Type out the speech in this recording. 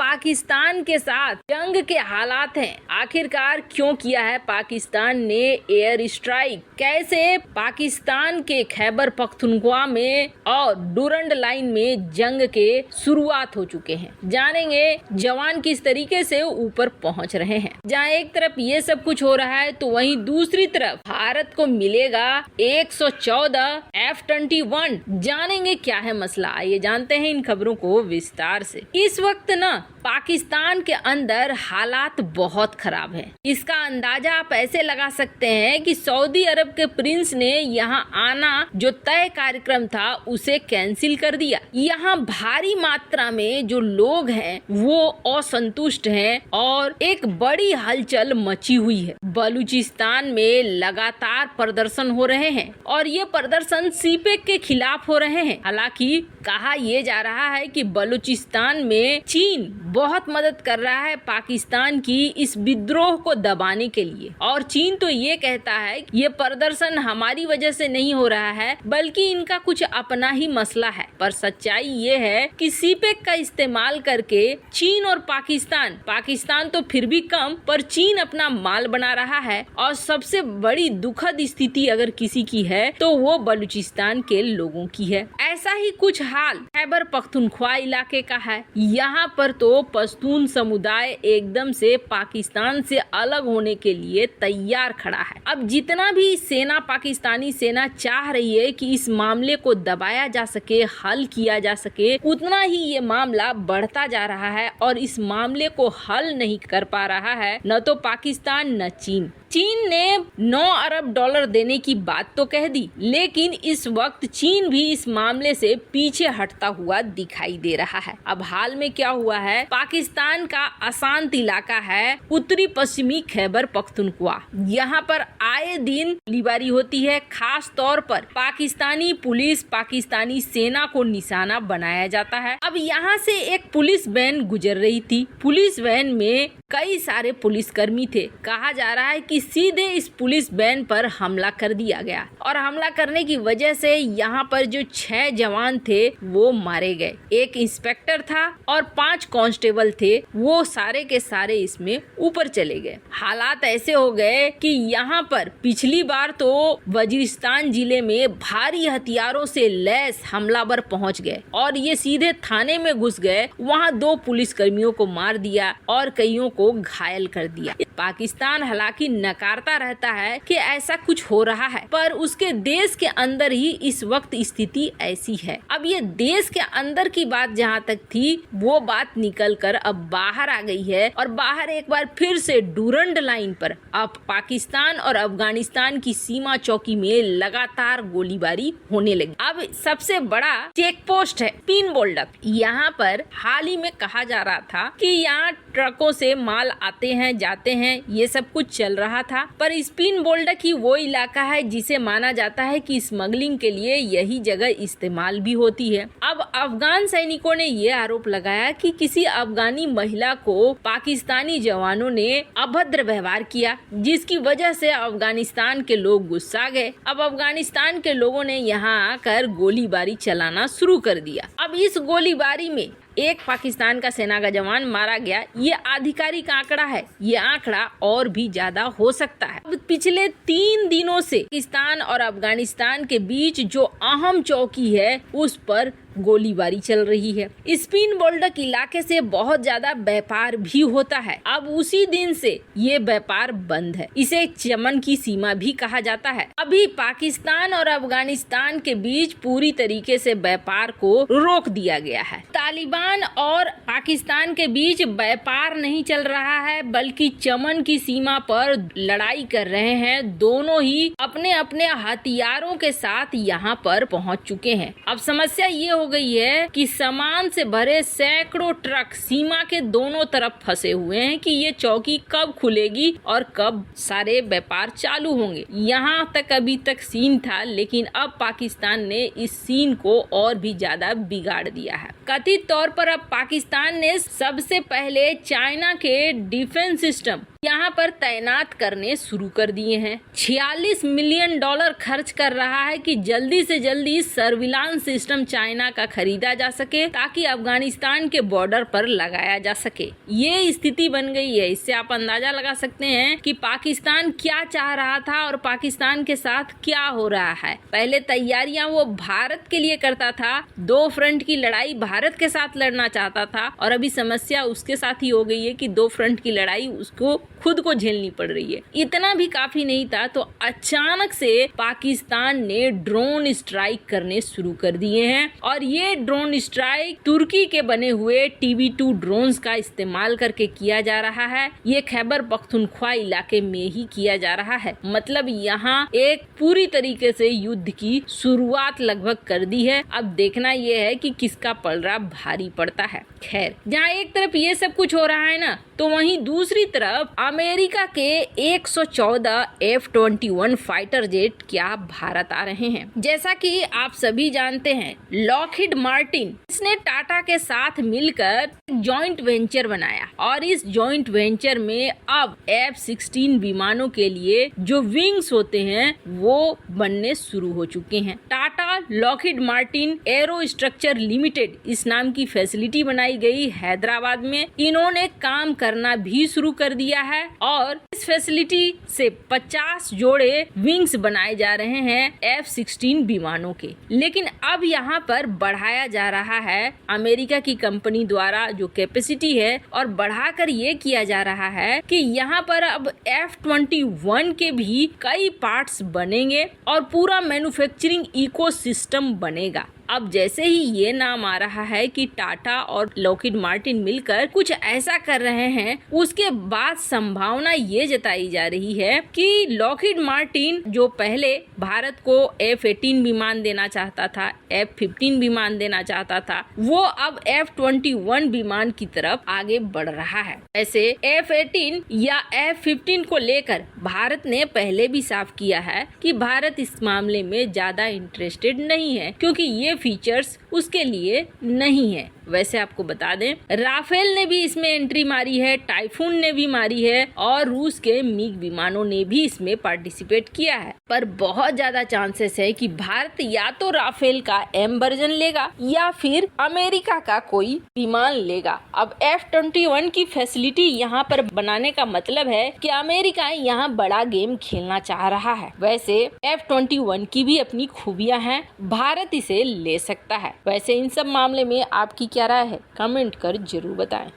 पाकिस्तान के साथ जंग के हालात हैं। आखिरकार क्यों किया है पाकिस्तान ने एयर स्ट्राइक, कैसे पाकिस्तान के खैबर पख्तूनख्वा में और डुरंड लाइन में जंग के शुरुआत हो चुके हैं। जानेंगे जवान किस तरीके से ऊपर पहुंच रहे हैं। जहां एक तरफ ये सब कुछ हो रहा है तो वहीं दूसरी तरफ भारत को मिलेगा 114 F-21। जानेंगे क्या है मसला, आइए जानते हैं इन खबरों को विस्तार से। इस वक्त ना पाकिस्तान के अंदर हालात बहुत खराब हैं। इसका अंदाजा आप ऐसे लगा सकते हैं कि सऊदी अरब के प्रिंस ने यहाँ आना जो तय कार्यक्रम था उसे कैंसिल कर दिया। यहाँ भारी मात्रा में जो लोग हैं वो असंतुष्ट हैं और एक बड़ी हलचल मची हुई है। बलूचिस्तान में लगातार प्रदर्शन हो रहे हैं और ये प्रदर्शन सीपेक के खिलाफ हो रहे हैं। हालांकि कहा यह जा रहा है कि बलूचिस्तान में चीन बहुत मदद कर रहा है पाकिस्तान की इस विद्रोह को दबाने के लिए, और चीन तो ये कहता है कि ये प्रदर्शन हमारी वजह से नहीं हो रहा है बल्कि इनका कुछ अपना ही मसला है। पर सच्चाई ये है कि सीपेक का इस्तेमाल करके चीन और पाकिस्तान तो फिर भी कम, पर चीन अपना माल बना रहा है। और सबसे बड़ी दुखद स्थिति अगर किसी की है तो वो बलूचिस्तान के लोगों की है। ऐसा ही कुछ हाल खैबर पख्तूनख्वा इलाके का है। यहाँ पर तो पश्तून समुदाय एकदम से पाकिस्तान से अलग होने के लिए तैयार खड़ा है। अब जितना भी पाकिस्तानी सेना चाह रही है कि इस मामले को दबाया जा सके, हल किया जा सके, उतना ही ये मामला बढ़ता जा रहा है और इस मामले को हल नहीं कर पा रहा है न तो पाकिस्तान न चीन। चीन ने 9 अरब डॉलर देने की बात तो कह दी, लेकिन इस वक्त चीन भी इस मामले से पीछे हटता हुआ दिखाई दे रहा है। अब हाल में क्या हुआ है, पाकिस्तान का अशांत इलाका है उत्तरी पश्चिमी खैबर पख्तूनख्वा। यहाँ पर आए दिन गोलीबारी होती है। खास तौर पर पाकिस्तानी पुलिस, पाकिस्तानी सेना को निशाना बनाया जाता है। अब यहाँ से एक पुलिस वैन गुजर रही थी। पुलिस वैन में कई सारे पुलिसकर्मी थे। कहा जा रहा है कि सीधे इस पुलिस वैन पर हमला कर दिया गया और हमला करने की वजह से यहाँ पर जो 6 जवान थे वो मारे गए। एक इंस्पेक्टर था और 5 कांस्टेबल थे, वो सारे के सारे इसमें ऊपर चले गए। हालात ऐसे हो गए कि यहाँ पर पिछली बार तो वजीरिस्तान जिले में भारी हथियारों से लैस हमलावर पहुँच गए और ये सीधे थाने में घुस गए। वहाँ 2 पुलिसकर्मियों को मार दिया और कईयों को घायल कर दिया। पाकिस्तान हालांकि नकारता रहता है कि ऐसा कुछ हो रहा है, पर उसके देश के अंदर ही इस वक्त स्थिति ऐसी है। अब ये देश के अंदर की बात जहाँ तक थी वो बात निकलकर अब बाहर आ गई है और बाहर एक बार फिर से डुरंड लाइन पर अब पाकिस्तान और अफगानिस्तान की सीमा चौकी में लगातार गोलीबारी होने लगी। अब सबसे बड़ा चेक पोस्ट है पिन बोल्डक। यहाँ पर हाल ही में कहा जा रहा था कि यहाँ ट्रकों से माल आते हैं जाते हैं, ये सब कुछ चल रहा था, पर स्पिन बोल्डक ही वो इलाका है जिसे माना जाता है कि स्मगलिंग के लिए यही जगह इस्तेमाल भी होती है। अब अफगान सैनिकों ने ये आरोप लगाया कि किसी अफगानी महिला को पाकिस्तानी जवानों ने अभद्र व्यवहार किया, जिसकी वजह से अफगानिस्तान के लोग गुस्सा गए। अब अफगानिस्तान के लोगों ने यहाँ आकर गोलीबारी चलाना शुरू कर दिया। अब इस गोलीबारी में एक पाकिस्तान का सेना का जवान मारा गया। ये आधिकारिक आंकड़ा है, ये आंकड़ा और भी ज्यादा हो सकता है। अब पिछले 3 दिनों से पाकिस्तान और अफगानिस्तान के बीच जो अहम चौकी है उस पर गोलीबारी चल रही है। स्पिन बोल्डक इलाके से बहुत ज्यादा व्यापार भी होता है। अब उसी दिन से ये व्यापार बंद है। इसे चमन की सीमा भी कहा जाता है। अभी पाकिस्तान और अफगानिस्तान के बीच पूरी तरीके से व्यापार को रोक दिया गया है। तालिबान और पाकिस्तान के बीच व्यापार नहीं चल रहा है बल्कि चमन की सीमा पर लड़ाई कर रहे हैं। दोनों ही अपने अपने हथियारों के साथ यहाँ पर पहुँच चुके हैं। अब समस्या ये हो गई है कि सामान से भरे सैकड़ों ट्रक सीमा के दोनों तरफ फंसे हुए हैं कि ये चौकी कब खुलेगी और कब सारे व्यापार चालू होंगे। यहाँ तक अभी तक सीन था, लेकिन अब पाकिस्तान ने इस सीन को और भी ज्यादा बिगाड़ दिया है। कथित तौर पर अब पाकिस्तान ने सबसे पहले चाइना के डिफेंस सिस्टम यहाँ पर तैनात करने शुरू कर दिए हैं। $46 मिलियन खर्च कर रहा है कि जल्दी से जल्दी सर्विलांस सिस्टम चाइना का खरीदा जा सके ताकि अफगानिस्तान के बॉर्डर पर लगाया जा सके। ये स्थिति बन गई है। इससे आप अंदाजा लगा सकते हैं कि पाकिस्तान क्या चाह रहा था और पाकिस्तान के साथ क्या हो रहा है। पहले तैयारियां वो भारत के लिए करता था, 2 फ्रंट की लड़ाई भारत के साथ लड़ना चाहता था, और अभी समस्या उसके साथ ही हो गई है कि 2 फ्रंट की लड़ाई उसको खुद को झेलनी पड़ रही है। इतना भी काफी नहीं था तो अचानक से पाकिस्तान ने ड्रोन स्ट्राइक करने शुरू कर दिए हैं, और ये ड्रोन स्ट्राइक तुर्की के बने हुए TB2 ड्रोन्स का इस्तेमाल करके किया जा रहा है। ये खैबर पख्तूनख्वा इलाके में ही किया जा रहा है। मतलब यहाँ एक पूरी तरीके से युद्ध की शुरुआत लगभग कर दी है। अब देखना यह है कि किसका पलड़ा भारी पड़ता है। खैर, जहाँ एक तरफ ये सब कुछ हो रहा है ना, तो वहीं दूसरी तरफ अमेरिका के 114 F-21 फाइटर जेट क्या भारत आ रहे हैं। जैसा कि आप सभी जानते हैं, लॉकहीड मार्टिन इसने टाटा के साथ मिलकर जॉइंट वेंचर बनाया, और इस जॉइंट वेंचर में अब F-16 विमानों के लिए जो विंग्स होते हैं वो बनने शुरू हो चुके हैं। Tata Lockheed Martin arrow structure limited इस नाम की फैसिलिटी बनाई गई हैदराबाद में। इन्होंने काम करना भी शुरू कर दिया है, और इस फैसिलिटी से 50 जोड़े विंग्स बनाए जा रहे हैं F-16 विमानों के। लेकिन अब यहाँ पर बढ़ाया जा रहा है अमेरिका की कंपनी द्वारा जो कैपेसिटी है, और बढ़ाकर ये किया जा रहा है कि यहाँ पर अब F-21 के भी कई पार्ट्स बनेंगे और पूरा मैन्युफैक्चरिंग इकोसिस्टम बनेगा। अब जैसे ही ये नाम आ रहा है कि टाटा और लॉकहीड मार्टिन मिलकर कुछ ऐसा कर रहे हैं, उसके बाद संभावना ये जताई जा रही है कि लॉकहीड मार्टिन जो पहले भारत को F-18 विमान देना चाहता था, F-15 विमान देना चाहता था, वो अब F-21 विमान की तरफ आगे बढ़ रहा है। ऐसे F-18 या F-15 को लेकर भारत ने पहले भी साफ किया है कि भारत इस मामले में ज्यादा इंटरेस्टेड नहीं है, क्योंकि ये फीचर्स उसके लिए नहीं है। वैसे आपको बता दें, राफेल ने भी इसमें एंट्री मारी है, टाइफून ने भी मारी है, और रूस के मिग विमानों ने भी इसमें पार्टिसिपेट किया है। पर बहुत ज्यादा चांसेस है कि भारत या तो राफेल का M वर्जन लेगा या फिर अमेरिका का कोई विमान लेगा। अब F-21 की फैसिलिटी यहाँ पर बनाने का मतलब है कि अमेरिका यहाँ बड़ा गेम खेलना चाह रहा है। वैसे F-21 की भी अपनी खूबियां हैं, भारत इसे ले सकता है। वैसे इन सब मामले में आपकी क्या राय है, कमेंट कर जरूर बताएं।